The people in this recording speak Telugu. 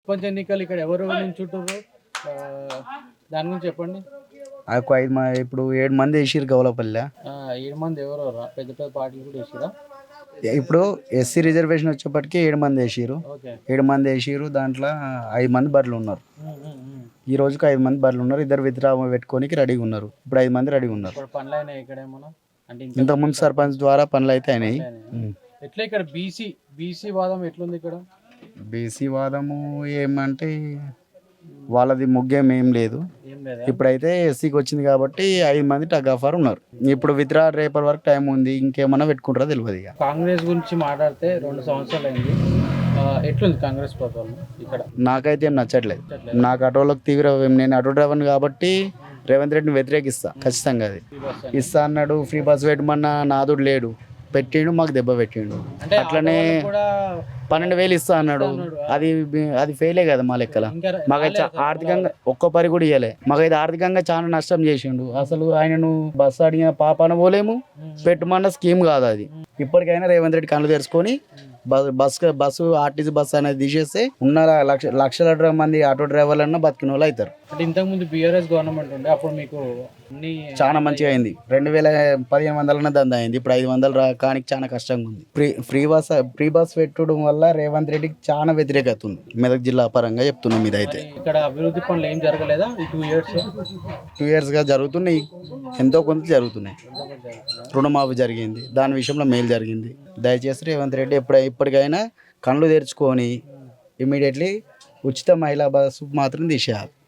సర్పంచ్ ఎన్నికలు ఇక్కడ ఎవరు నించుంటారు? దాని గురించి చెప్పండి. ఒక ఇప్పుడు 7 మంది వేసిరు గౌలపల్లి. 7 మంది ఎవరెవరు? పెద్ద పెద్ద పార్టీలు కూడా వేసిరా? ఇప్పుడు ఎస్సీ రిజర్వేషన్ వచ్చేప్పటికి 7 మంది వేసిరు. ఓకే. 7 మంది వేసిరు. దాంట్లో 5 మంది బర్రెలు ఉన్నారు. ఈ రోజుకి 5 మంది బర్రెలు ఉన్నారు. 2 విత్డ్రా పెట్టుకోనికి రెడీగా ఉన్నారు. ఇప్పుడు 5 మంది రెడీగా ఉన్నారు. ఇప్పుడు పనులు అయినాయి ఇక్కడ ఏమన్నా? అంటే ఇంతకుముందు సర్పంచ్ ద్వారా పనులు అయితే అయినాయి. ఎట్లా ఇక్కడ బీసీ వాదం ఎట్లుంది ఇక్కడ? బీసీ వాదము ఏమంటే వాళ్ళది ముగ్గేం ఏం లేదు. ఏం లేదా? ఇప్పుడైతే ఎస్సీకి వచ్చింది కాబట్టి 5 మంది టగ్ ఆఫర్ ఉన్నారు. ఇప్పుడు విత్డ్రా రేపటి వరకు టైం ఉంది. ఇంకేమన్నా పెట్టుకుంటారో తెలియదు. ఇక కాంగ్రెస్ గురించి మాట్లాడితే 2 సంవత్సరాలు అయింది. ఎట్లుంది కాంగ్రెస్ ప్రభుత్వం ఇక్కడ? నాకైతే ఏం నచ్చట్లేదు. నాకు ఆటోలకు నేను ఆటో డ్రైవర్ని కాబట్టి రేవంత్ రెడ్డిని వ్యతిరేకిస్తా ఖచ్చితంగా. అది ఇస్తా అన్నాడు. ఫ్రీ బస్ పెట్టమన్నా నాదుడు లేడు, పెట్టిండు, మాకు దెబ్బ పెట్టిండు. అట్లనే 12,000 ఇస్తా అన్నాడు. అది ఫెయిలే కదా మా లెక్కల. మాకైతే ఆర్థికంగా ఒక్క పరి కూడా ఇవ్వలే. మాకైతే ఆర్థికంగా చాలా నష్టం చేసిండు. అసలు ఆయనను బస్సు అడిగిన పాపాన పోలేము, పెట్టుమన్న స్కీమ్ కాదు అది. ఇప్పటికైనా రేవంత్ రెడ్డి కళ్ళు తెరుచుకొని బస్సు ఆర్టీసీ బస్సు అనేది తీసేస్తే ఉన్న లక్షల మంది ఆటో డ్రైవర్లన్నా బతికిన వాళ్ళు అవుతారు. అంటే ఇంతకుముందు బీఆర్ఎస్ గవర్నమెంట్ ఉండే అప్పుడు మీకు చాలా మంచిగా అయింది. 2015 దందా అయింది. ఇప్పుడు 500 కానికి చాలా కష్టంగా ఉంది. ఫ్రీ బస్ పెట్టడం వల్ల రేవంత్ రెడ్డికి చాలా వ్యతిరేకత ఉంది మెదక్ జిల్లా పరంగా చెప్తున్నాం. ఇదైతే ఇక్కడ అభివృద్ధి పనులు ఏం జరగలేదా? 2 ఇయర్స్గా జరుగుతున్నాయి. ఎంతో కొంత జరుగుతున్నాయి. రుణమాఫీ జరిగింది, దాని విషయంలో మేలు జరిగింది. దయచేసి రేవంత్ రెడ్డి ఇప్పటికైనా కళ్ళు తెరుచుకొని ఇమీడియట్లీ ఉచిత మహిళా బస్సు మాత్రం తీసేయాలి.